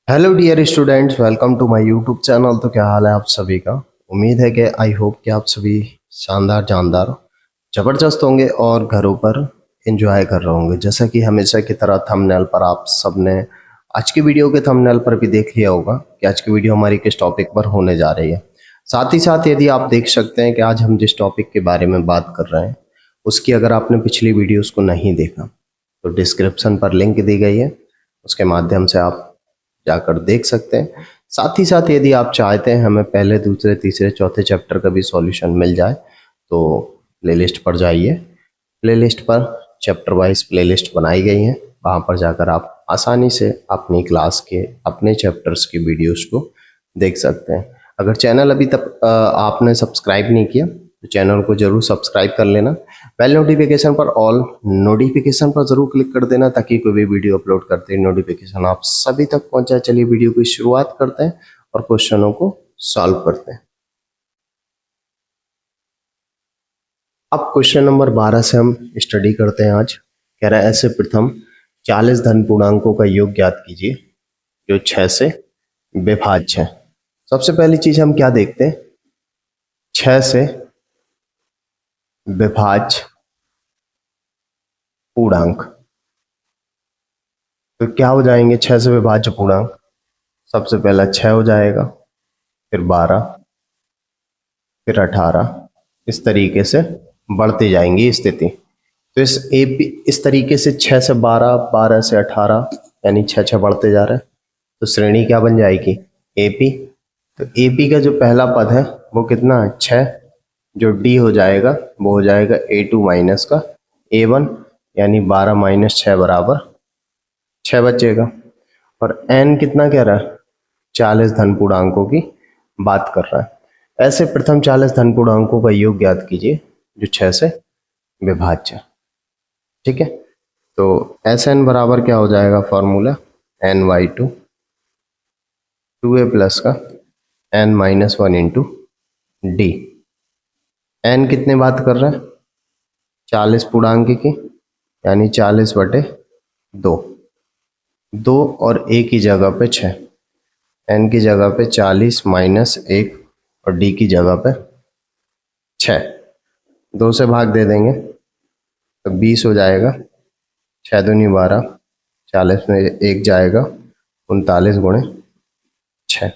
Hello dear students, welcome to my YouTube channel. तो क्या हाल है आप सभी का। उम्मीद है कि आई होप कि आप सभी शानदार जानदार ज़बरदस्त होंगे और घरों पर एंजॉय कर रहे होंगे। जैसा कि हमेशा की तरह थंबनेल पर आप सबने आज की वीडियो के थंबनेल पर भी देख लिया होगा कि आज की वीडियो हमारी किस टॉपिक पर होने जा रही है। साथ ही साथ यदि आप देख सकते हैं कि आज हम जिस टॉपिक के बारे में बात कर रहे हैं उसकी अगर आपने पिछली वीडियोज़ को नहीं देखा तो डिस्क्रिप्शन पर लिंक दी गई है, उसके माध्यम से आप जाकर देख सकते हैं। साथ ही साथ यदि आप चाहते हैं हमें पहले दूसरे तीसरे चौथे चैप्टर का भी सॉल्यूशन मिल जाए तो प्लेलिस्ट पर जाइए। प्लेलिस्ट पर चैप्टर वाइज प्लेलिस्ट बनाई गई हैं, वहाँ पर जाकर आप आसानी से अपनी क्लास के अपने चैप्टर्स की वीडियोस को देख सकते हैं। अगर चैनल अभी तक आपने सब्सक्राइब नहीं किया तो चैनल को जरूर सब्सक्राइब कर लेना। बेल नोटिफिकेशन पर ऑल नोटिफिकेशन पर जरूर क्लिक कर देना ताकि कोई भी वीडियो अपलोड करते ही नोटिफिकेशन आप सभी तक पहुंच जाए। चलिए वीडियो की शुरुआत करते हैं और क्वेश्चनों को सॉल्व करते हैं। अब क्वेश्चन नंबर 12 से हम स्टडी करते हैं। आज कह रहा है ऐसे प्रथम 40 धन पूर्णांकों का योग ज्ञात कीजिए जो 6 से विभाज्य है। सबसे पहली चीज हम क्या देखते हैं, 6 से विभाज्य पूर्णांक। तो क्या हो जाएंगे 6 से विभाज्य पूर्णांक। सबसे पहला 6 हो जाएगा, फिर 12, फिर 18, इस तरीके से बढ़ती जाएंगी स्थिति। तो इस तरीके से 6 से 12, 12 से 18 यानी 6 बढ़ते जा रहे हैं। तो श्रेणी क्या बन जाएगी, एपी। तो एपी का जो पहला पद है वो कितना है, 6। जो डी हो जाएगा वो हो जाएगा A2 माइनस का A1 यानी 12 माइनस 6 बराबर 6 बचेगा। और एन कितना कह रहा है, 40 धन पूर्णांकों की बात कर रहा है। ऐसे प्रथम 40 धन पूर्णांकों का योग ज्ञात कीजिए जो 6 से विभाज्य। ठीक है, तो एस एन बराबर क्या हो जाएगा, फॉर्मूला n/2 2a प्लस का n-1 इंटू डी। एन कितने बात कर रहे हैं, 40 पूर्णांक की यानी 40/2। 2 और ए की जगह पे 6, एन की जगह पे 40 माइनस 1 और डी की जगह पे 6। 2 से भाग दे देंगे तो 20 हो जाएगा। 6 दूनी 12, 40 में 1 जाएगा, 39 गुणे 6।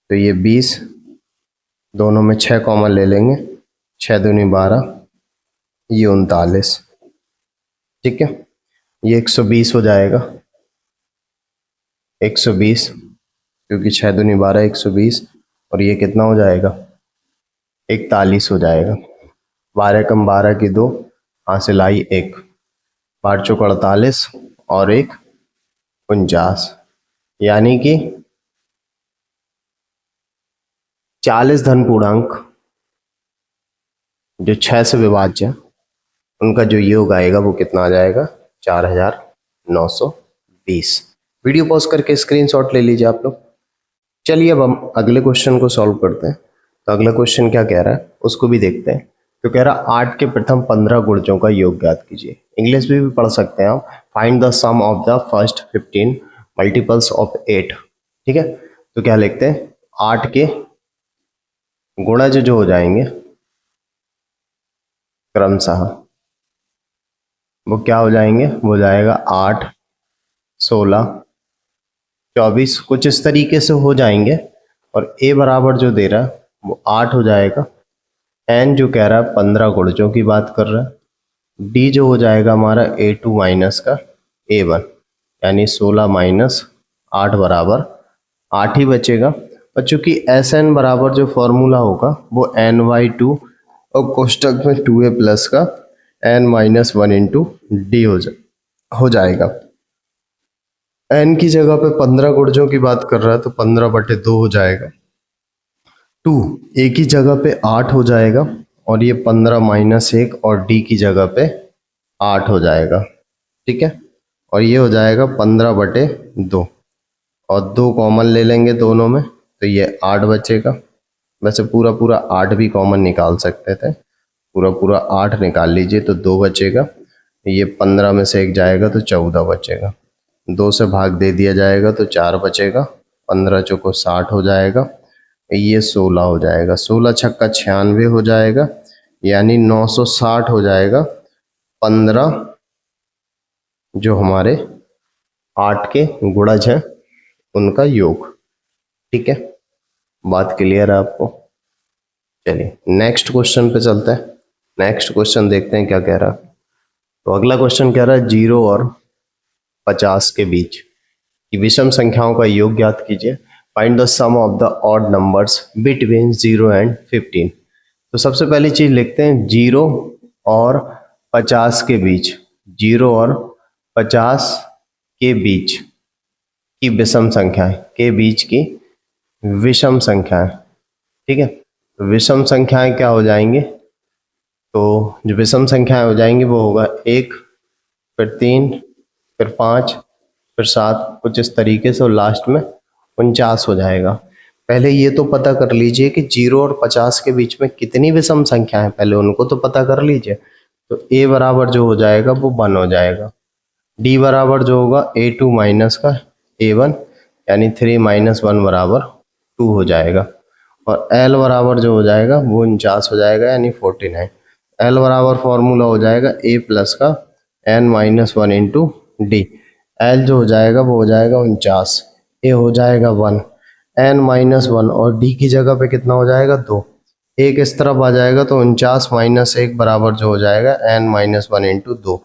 तो ये 20, दोनों में 6 कॉमन ले लेंगे, 6 दूनी 12, ये 39। ठीक है, ये 120 हो जाएगा, 120 क्योंकि 6 दूनी 12 120, और ये कितना हो जाएगा, 41 हो जाएगा। 12 कम 12 की 2, हासिल आई 1, 12 चौक 48 और 1 49, यानी कि 40 धन पूर्णांक जो 6 से विभाज्य उनका जो योग आएगा वो कितना आ जाएगा, 4920। वीडियो पॉज करके स्क्रीनशॉट ले लीजिए आप लोग। चलिए अब हम अगले क्वेश्चन को सॉल्व करते हैं। तो अगला क्वेश्चन क्या कह रहा है उसको भी देखते हैं। तो कह रहा 8 के प्रथम 15 गुणजों का योग ज्ञात कीजिए। इंग्लिश में भी पढ़ सकते हैं आप, find the sum of the first 15 multiples of 8। ठीक है, तो क्या लिखते हैं, 8 के गुणज जो हो जाएंगे क्रमशः वो क्या हो जाएंगे, वो हो जाएगा 8, 16, 24, कुछ इस तरीके से हो जाएंगे। और ए बराबर जो दे रहा है वो 8 हो जाएगा। एन जो कह रहा है 15 गुणजों की बात कर रहा है। डी जो हो जाएगा हमारा A2 माइनस का A1 यानी 16 माइनस 8 बराबर 8 ही बचेगा। और चूंकि एस एन बराबर जो फॉर्मूला होगा वो n/2 और कोष्टक में 2a प्लस का n-1 इंटू डी हो जाएगा। n की जगह पे 15 गुणजों की बात कर रहा है तो 15/2 हो जाएगा। 2 a की जगह पे 8 हो जाएगा और ये 15 माइनस 1 और d की जगह पे 8 हो जाएगा। ठीक है, और ये हो जाएगा 15/2 और 2 कॉमन ले लेंगे दोनों में तो ये 8 बचेगा। वैसे पूरा पूरा 8 भी कॉमन निकाल सकते थे, पूरा पूरा 8 निकाल लीजिए तो 2 बचेगा। ये 15 में से 1 जाएगा तो 14 बचेगा। 2 से भाग दे दिया जाएगा तो 4 बचेगा, 15 चौको 60 हो जाएगा, ये 16 हो जाएगा, 16 छक्का 96 हो जाएगा, यानी 960 हो जाएगा। 15 जो हमारे 8 के गुणज हैं उनका योग। ठीक है, बात क्लियर है आपको? चलिए नेक्स्ट क्वेश्चन पे चलते हैं। नेक्स्ट क्वेश्चन देखते हैं क्या कह रहा है। तो अगला क्वेश्चन कह रहा है 0 और 50 के बीच की विषम संख्याओं का योग ज्ञात कीजिए। Find the sum of the odd numbers between 0 and 15। तो सबसे पहली चीज लिखते हैं 0 और 50 के बीच, 0 और 50 के बीच की विषम संख्याएं, के बीच की विषम संख्याएं। ठीक है, विषम संख्याएं क्या हो जाएंगी? तो जो विषम संख्याएं हो जाएंगी वो होगा 1, फिर 3, फिर 5, फिर 7, कुछ इस तरीके से, और लास्ट में 49 हो जाएगा। पहले ये तो पता कर लीजिए कि 0 और 50 के बीच में कितनी विषम संख्या है, पहले उनको तो पता कर लीजिए। तो a बराबर जो हो जाएगा वो 1 हो जाएगा, d बराबर जो होगा a2 माइनस का a1 यानी 3 माइनस 1 बराबर 2 हो जाएगा, और l बराबर जो हो जाएगा वो 49 हो जाएगा यानी 49। l बराबर फॉर्मूला हो जाएगा a प्लस का n minus 1 into D. l जो हो जाएगा वो हो जाएगा 49, a हो जाएगा 1, n माइनस 1 और d की जगह पे कितना हो जाएगा 2, एक इस तरफ आ जाएगा तो 49 माइनस 1 बराबर जो हो जाएगा n माइनस 1 इंटू 2,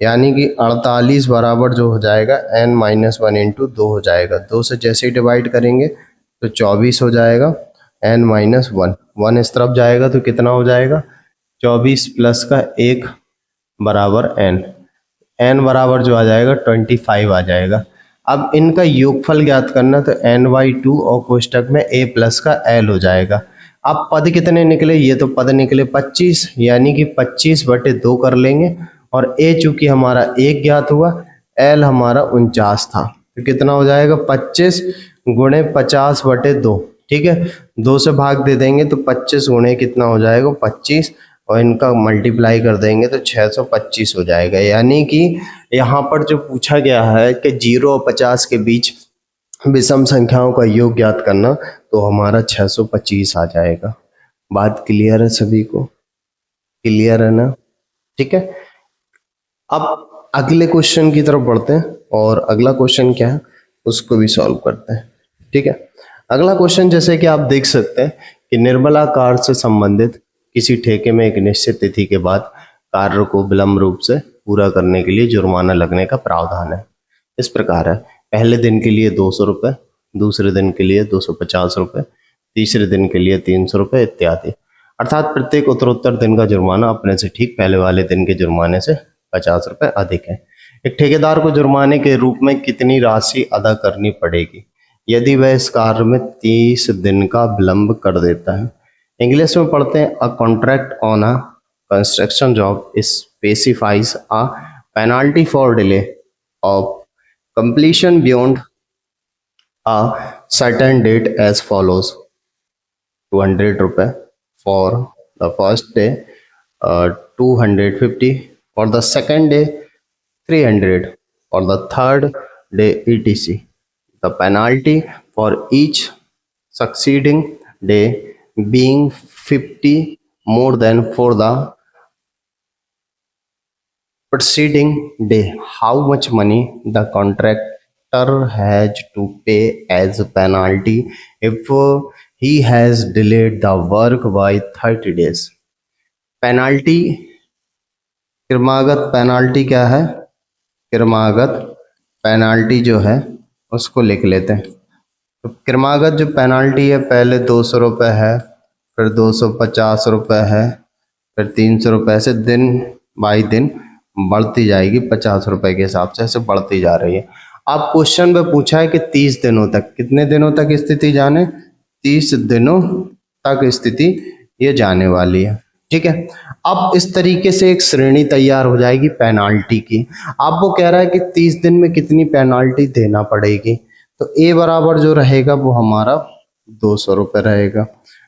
यानी कि 48 बराबर जो हो जाएगा n माइनस 1 इंटू 2 हो जाएगा। 2 से जैसे ही डिवाइड करेंगे तो 24 हो जाएगा, n माइनस 1, 1 इस तरफ जाएगा तो कितना हो जाएगा 24 प्लस का 1 बराबर n बराबर जो आ जाएगा 25 आ जाएगा। अब इनका योगफल ज्ञात करना, तो n/2 और कोष्टक में a प्लस का l हो जाएगा। अब पद कितने निकले? ये तो पद निकले 25, यानी कि 25/2 कर लेंगे, और a चूंकि हमारा 1 ज्ञात हुआ, l हमारा 49 था, तो कितना हो जाएगा 25 गुणे 50/2। ठीक है, 2 से भाग दे देंगे तो 25 गुणे कितना हो जाएगा 25, और इनका मल्टीप्लाई कर देंगे तो 625 हो जाएगा। यानी कि यहाँ पर जो पूछा गया है कि 0 और 50 के बीच विषम संख्याओं का योग ज्ञात करना, तो हमारा 625 आ जाएगा। बात क्लियर है सभी को? क्लियर है ना? ठीक है, अब अगले क्वेश्चन की तरफ बढ़ते हैं, और अगला क्वेश्चन क्या है उसको भी सॉल्व करते हैं। ठीक है, अगला क्वेश्चन जैसे कि आप देख सकते हैं कि निर्मला कार्य से संबंधित किसी ठेके में एक निश्चित तिथि के बाद कार्य को विलंब रूप से पूरा करने के लिए जुर्माना लगने का प्रावधान है। इस प्रकार है, पहले दिन के लिए 200 रुपये, दूसरे दिन के लिए 250 रुपये, तीसरे दिन के लिए 300 रुपये इत्यादि। अर्थात प्रत्येक उत्तरोत्तर दिन का जुर्माना अपने से ठीक पहले वाले दिन के जुर्माने से 50 रुपये अधिक है। एक ठेकेदार को जुर्माने के रूप में कितनी राशि अदा करनी पड़ेगी यदि वह इस कार्य में 30 दिन का विलंब कर देता है? इंग्लिश में पढ़ते हैं, a contract on a construction job specifies a penalty for delay of completion beyond a certain date as follows: 200 रुपये for the first day, 250 for the second day, 300 for the third day, etc. The penalty for each succeeding day being 50 more than for the preceding day. How much money the contractor has to pay as a penalty if he has delayed the work by 30 days? Penalty, क्रमागत penalty क्या है? क्रमागत penalty जो है उसको लिख लेते हैं। तो क्रमागत जो पेनाल्टी है, पहले 200 रुपये है, फिर 250 रुपये है, फिर 300 रुपये, से दिन बाई दिन बढ़ती जाएगी, 50 रुपए के हिसाब से ऐसे बढ़ती जा रही है। अब क्वेश्चन में पूछा है कि 30 दिनों तक, कितने दिनों तक स्थिति जाने? 30 दिनों तक स्थिति ये जाने वाली है। ठीक है, अब इस तरीके से एक श्रेणी तैयार हो जाएगी पेनाल्टी की। अब वो कह रहा है कि 30 दिन में कितनी पेनाल्टी देना पड़ेगी, तो ए बराबर जो रहेगा वो हमारा 200 रुपये रहेगा,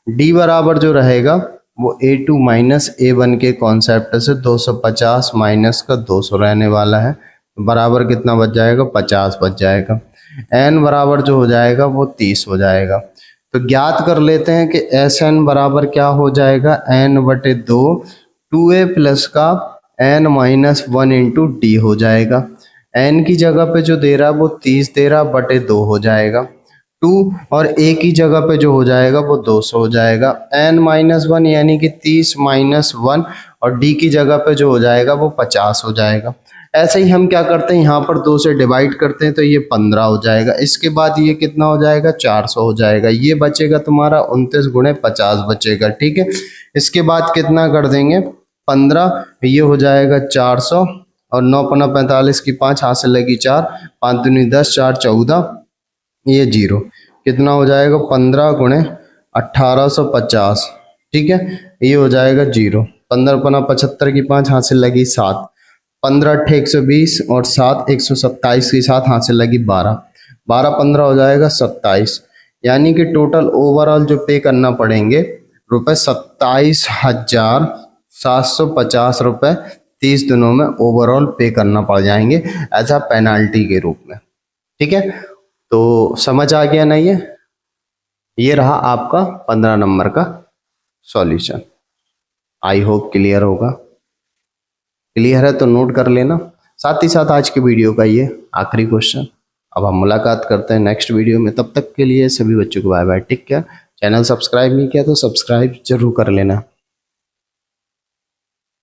डी बराबर जो रहेगा वो A2 माइनस A1 के कॉन्सेप्ट से 250 माइनस का 200 रहने वाला है, बराबर कितना बच जाएगा, 50 बच जाएगा। n बराबर जो हो जाएगा वो 30 हो जाएगा। तो ज्ञात कर लेते हैं कि एस एन बराबर क्या हो जाएगा, n/2 2a प्लस का n-1 इंटू डी हो जाएगा। n की जगह पे जो दे रहा है वो 30 दे रहा, बटे 2 हो जाएगा। 2 और a की जगह पे जो हो जाएगा वो 200 हो जाएगा। n-1 यानी कि 30 माइनस 1 और d की जगह पे जो हो जाएगा वो 50 हो जाएगा। ऐसे ही हम क्या करते हैं, यहाँ पर 2 से डिवाइड करते हैं तो ये 15 हो जाएगा। इसके बाद ये कितना हो जाएगा, 400 हो जाएगा। ये बचेगा तुम्हारा 29 गुणे 50 बचेगा, ठीक है। इसके बाद कितना कर देंगे, 15, ये हो जाएगा 400 और 9 पन्ना 45 की 5 हाथ से लगी 4, 5 दूनी 10, 4 14, ये 0, कितना हो जाएगा 15 गुणे 1850, ठीक है। ये हो जाएगा 0। 15 पन्ना 75 की 5 हाथ से लगी 7, 15 अट्ठे 120 और 7 127 की 7 हाथ से लगी 12, 12 15 हो जाएगा 27। यानी कि टोटल ओवरऑल जो पे करना पड़ेंगे रुपए 27,750 रुपए 30 दिनों में ओवरऑल पे करना पड़ जाएंगे एज अ पेनाल्टी के रूप में, ठीक है। तो समझ आ गया ना, ये रहा आपका 15 नंबर का सॉल्यूशन। आई होप क्लियर होगा। क्लियर है तो नोट कर लेना। साथ ही साथ आज के वीडियो का ये आखिरी क्वेश्चन। अब हम मुलाकात करते हैं नेक्स्ट वीडियो में। तब तक के लिए सभी बच्चों को bye bye, take care. Channel subscribe नहीं किया तो सब्सक्राइब जरूर कर लेना।